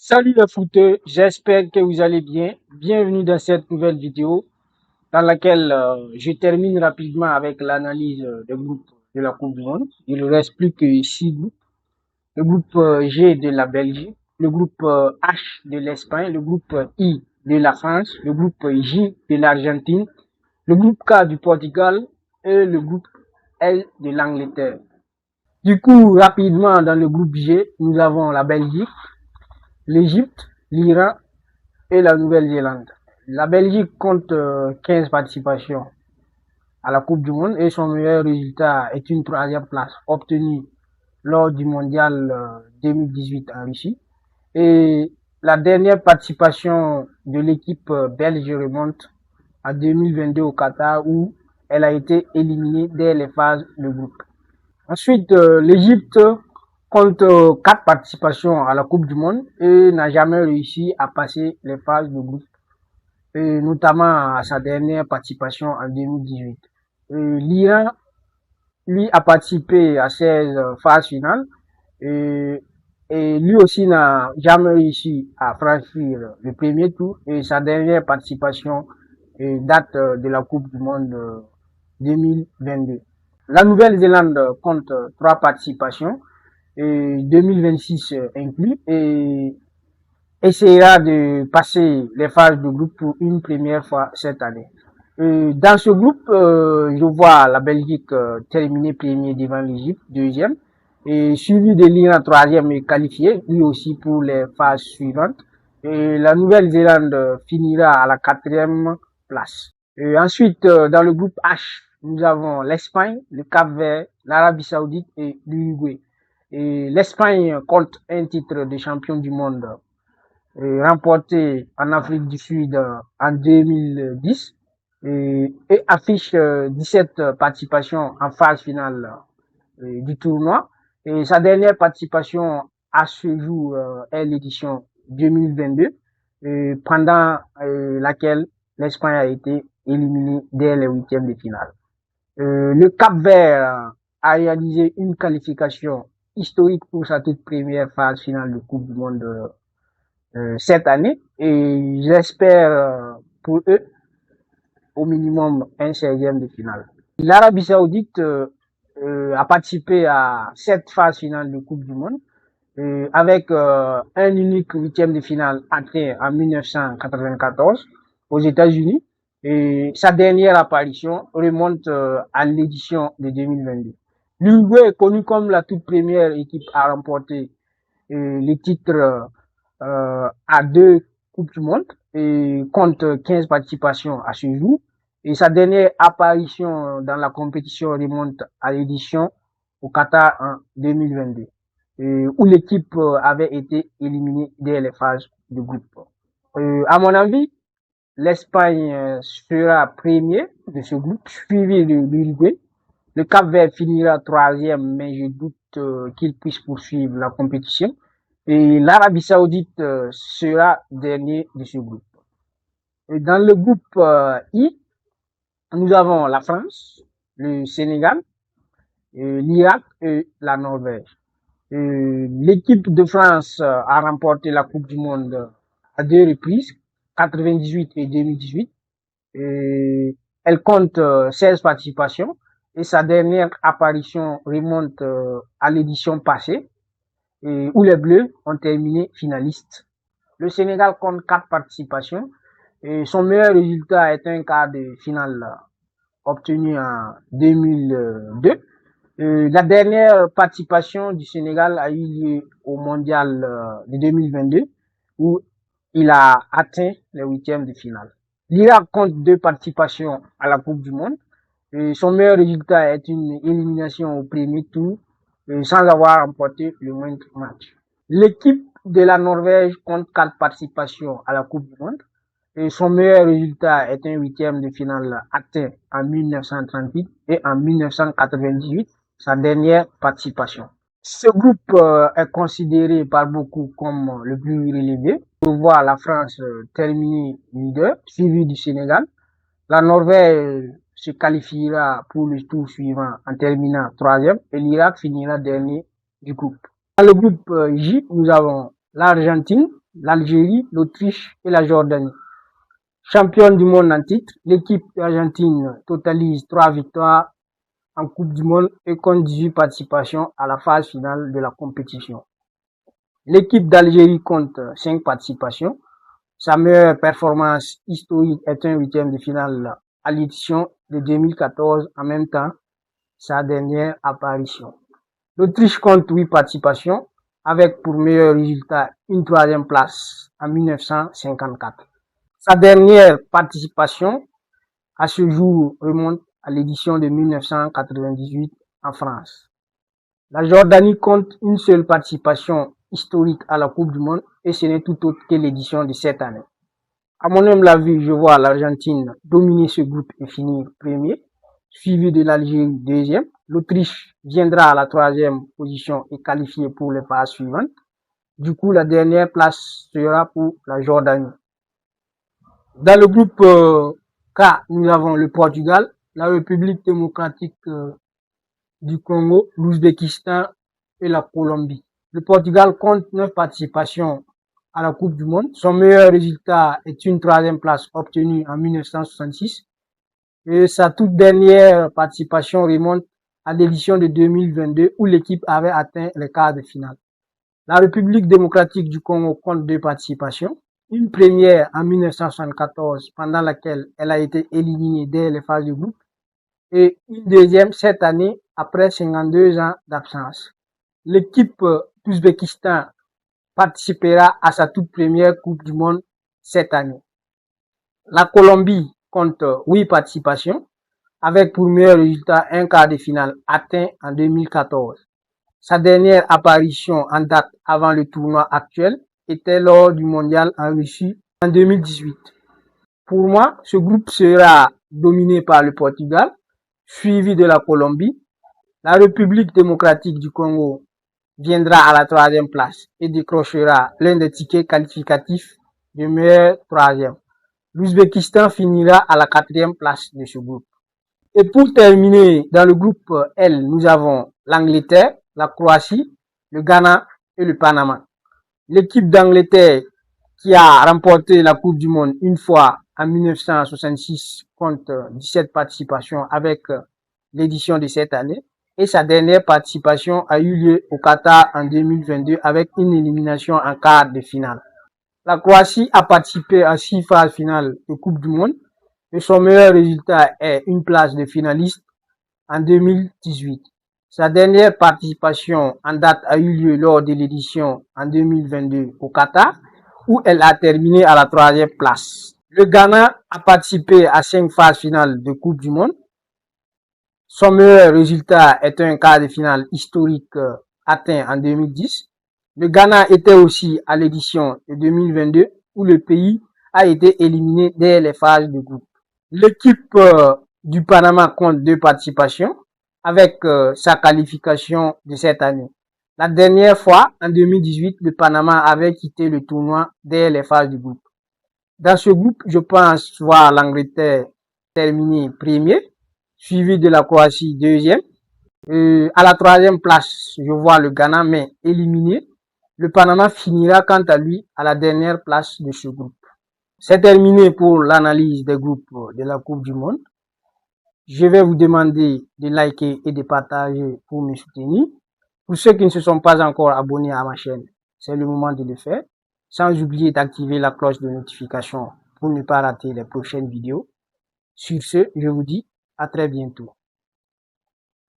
Salut les footeux, j'espère que vous allez bien. Bienvenue dans cette nouvelle vidéo dans laquelle je termine rapidement avec l'analyse des groupes de la Coupe du Monde. Il ne reste plus que 6 groupes. Le groupe G de la Belgique, le groupe H de l'Espagne, le groupe I de la France, le groupe J de l'Argentine, le groupe K du Portugal et le groupe L de l'Angleterre. Du coup, rapidement dans le groupe G, nous avons la Belgique, l'Égypte, l'Iran et la Nouvelle-Zélande. La Belgique compte 15 participations à la Coupe du Monde et son meilleur résultat est une troisième place obtenue lors du mondial 2018 en Russie. Et la dernière participation de l'équipe belge remonte à 2022 au Qatar où elle a été éliminée dès les phases de groupe. Ensuite, l'Égypte compte 4 participations à la Coupe du Monde et n'a jamais réussi à passer les phases de groupe, et notamment à sa dernière participation en 2018. L'Iran, lui, a participé à 16 phases finales et lui aussi n'a jamais réussi à franchir le premier tour et sa dernière participation date de la Coupe du Monde 2022. La Nouvelle-Zélande compte 3 participations, 2026 inclus, et essaiera de passer les phases de groupe pour une première fois cette année. Dans ce groupe, je vois la Belgique terminer premier devant l'Égypte, deuxième, et suivi de l'Iran troisième et qualifié, lui aussi pour les phases suivantes. Et la Nouvelle-Zélande finira à la quatrième place. Ensuite, dans le groupe H, nous avons l'Espagne, le Cap-Vert, l'Arabie Saoudite et l'Uruguay. L'Espagne compte un titre de champion du monde remporté en Afrique du Sud en 2010 et affiche 17 participations en phase finale du tournoi. Et sa dernière participation à ce jour est l'édition 2022, pendant laquelle l'Espagne a été éliminée dès les huitièmes de finale. Le Cap-Vert a réalisé une qualification historique pour sa toute première phase finale de Coupe du Monde cette année et j'espère pour eux au minimum un 16e de finale. L'Arabie Saoudite a participé à cette phase finale de Coupe du Monde avec un unique huitième de finale atteint en 1994 aux États-Unis et sa dernière apparition remonte à l'édition de 2022. L'Uruguay est connu comme la toute première équipe à remporter les titres à 2 Coupes du Monde et compte 15 participations à ce jour. Et sa dernière apparition dans la compétition remonte à l'édition au Qatar en 2022, où l'équipe avait été éliminée dès les phases de groupe. À mon avis, l'Espagne sera premier de ce groupe, suivi de l'Uruguay. Le Cap-Vert finira troisième, mais je doute qu'il puisse poursuivre la compétition. Et l'Arabie Saoudite sera dernier de ce groupe. Et dans le groupe I, nous avons la France, le Sénégal, l'Irak et la Norvège. L'équipe de France a remporté la Coupe du Monde à 2 reprises, 98 et 2018. Elle compte 16 participations et sa dernière apparition remonte à l'édition passée, où les Bleus ont terminé finalistes. Le Sénégal compte 4 participations et son meilleur résultat est un quart de finale obtenu en 2002. La dernière participation du Sénégal a eu lieu au mondial de 2022 où il a atteint les huitièmes de finale. L'Irak compte 2 participations à la Coupe du Monde et son meilleur résultat est une élimination au premier tour sans avoir remporté le moindre match. L'équipe de la Norvège compte 4 participations à la Coupe du Monde et son meilleur résultat est un huitième de finale atteint en 1938 et en 1998, sa dernière participation. Ce groupe est considéré par beaucoup comme le plus relevé. On voit la France terminer leader, suivi du Sénégal. La Norvège se qualifiera pour le tour suivant en terminant troisième et l'Irak finira dernier du groupe. Dans le groupe J, nous avons l'Argentine, l'Algérie, l'Autriche et la Jordanie. Championne du monde en titre, l'équipe d'Argentine totalise 3 victoires en Coupe du Monde et compte 18 participations à la phase finale de la compétition. L'équipe d'Algérie compte 5 participations. Sa meilleure performance historique est un huitième de finale à l'édition de 2014, en même temps sa dernière apparition. L'Autriche compte 8 participations, avec pour meilleur résultat une 3e place en 1954. Sa dernière participation à ce jour remonte à l'édition de 1998 en France. La Jordanie compte une seule participation historique à la Coupe du Monde et ce n'est tout autre que l'édition de cette année. À mon humble avis, je vois l'Argentine dominer ce groupe et finir premier, suivi de l'Algérie deuxième. L'Autriche viendra à la 3e position et qualifiée pour les phases suivantes. Du coup, la dernière place sera pour la Jordanie. Dans le groupe K, nous avons le Portugal, la République démocratique du Congo, l'Ouzbékistan et la Colombie. Le Portugal compte 9 participations à la Coupe du Monde. Son meilleur résultat est une 3e place obtenue en 1966. Et sa toute dernière participation remonte à l'édition de 2022 où l'équipe avait atteint les quarts de finale. La République démocratique du Congo compte 2 participations. Une première en 1974 pendant laquelle elle a été éliminée dès les phases de groupe et une deuxième cette année après 52 ans d'absence. L'équipe d'Ouzbékistan participera à sa toute première Coupe du Monde cette année. La Colombie compte 8 participations avec pour meilleur résultat un quart de finale atteint en 2014. Sa dernière apparition en date avant le tournoi actuel était lors du mondial en Russie en 2018. Pour moi, ce groupe sera dominé par le Portugal, suivi de la Colombie. La République démocratique du Congo viendra à la 3e place et décrochera l'un des tickets qualificatifs du meilleur 3e. L'Ouzbékistan finira à la 4e place de ce groupe. Et pour terminer, dans le groupe L, nous avons l'Angleterre, la Croatie, le Ghana et le Panama. L'équipe d'Angleterre qui a remporté la Coupe du Monde une fois en 1966 compte 17 participations avec l'édition de cette année et sa dernière participation a eu lieu au Qatar en 2022 avec une élimination en quart de finale. La Croatie a participé à 6 phases finales de Coupe du Monde et son meilleur résultat est une place de finaliste en 2018. Sa dernière participation en date a eu lieu lors de l'édition en 2022 au Qatar, où elle a terminé à la 3e place. Le Ghana a participé à 5 phases finales de Coupe du Monde. Son meilleur résultat est un quart de finale historique atteint en 2010. Le Ghana était aussi à l'édition de 2022, où le pays a été éliminé dès les phases de groupe. L'équipe du Panama compte 2 participations avec sa qualification de cette année. La dernière fois, en 2018, le Panama avait quitté le tournoi dès les phases du groupe. Dans ce groupe, je pense voir l'Angleterre terminer premier, suivi de la Croatie deuxième. À la 3e place, je vois le Ghana, mais éliminé. Le Panama finira quant à lui à la dernière place de ce groupe. C'est terminé pour l'analyse des groupes de la Coupe du Monde. Je vais vous demander de liker et de partager pour me soutenir. Pour ceux qui ne se sont pas encore abonnés à ma chaîne, c'est le moment de le faire. Sans oublier d'activer la cloche de notification pour ne pas rater les prochaines vidéos. Sur ce, je vous dis à très bientôt.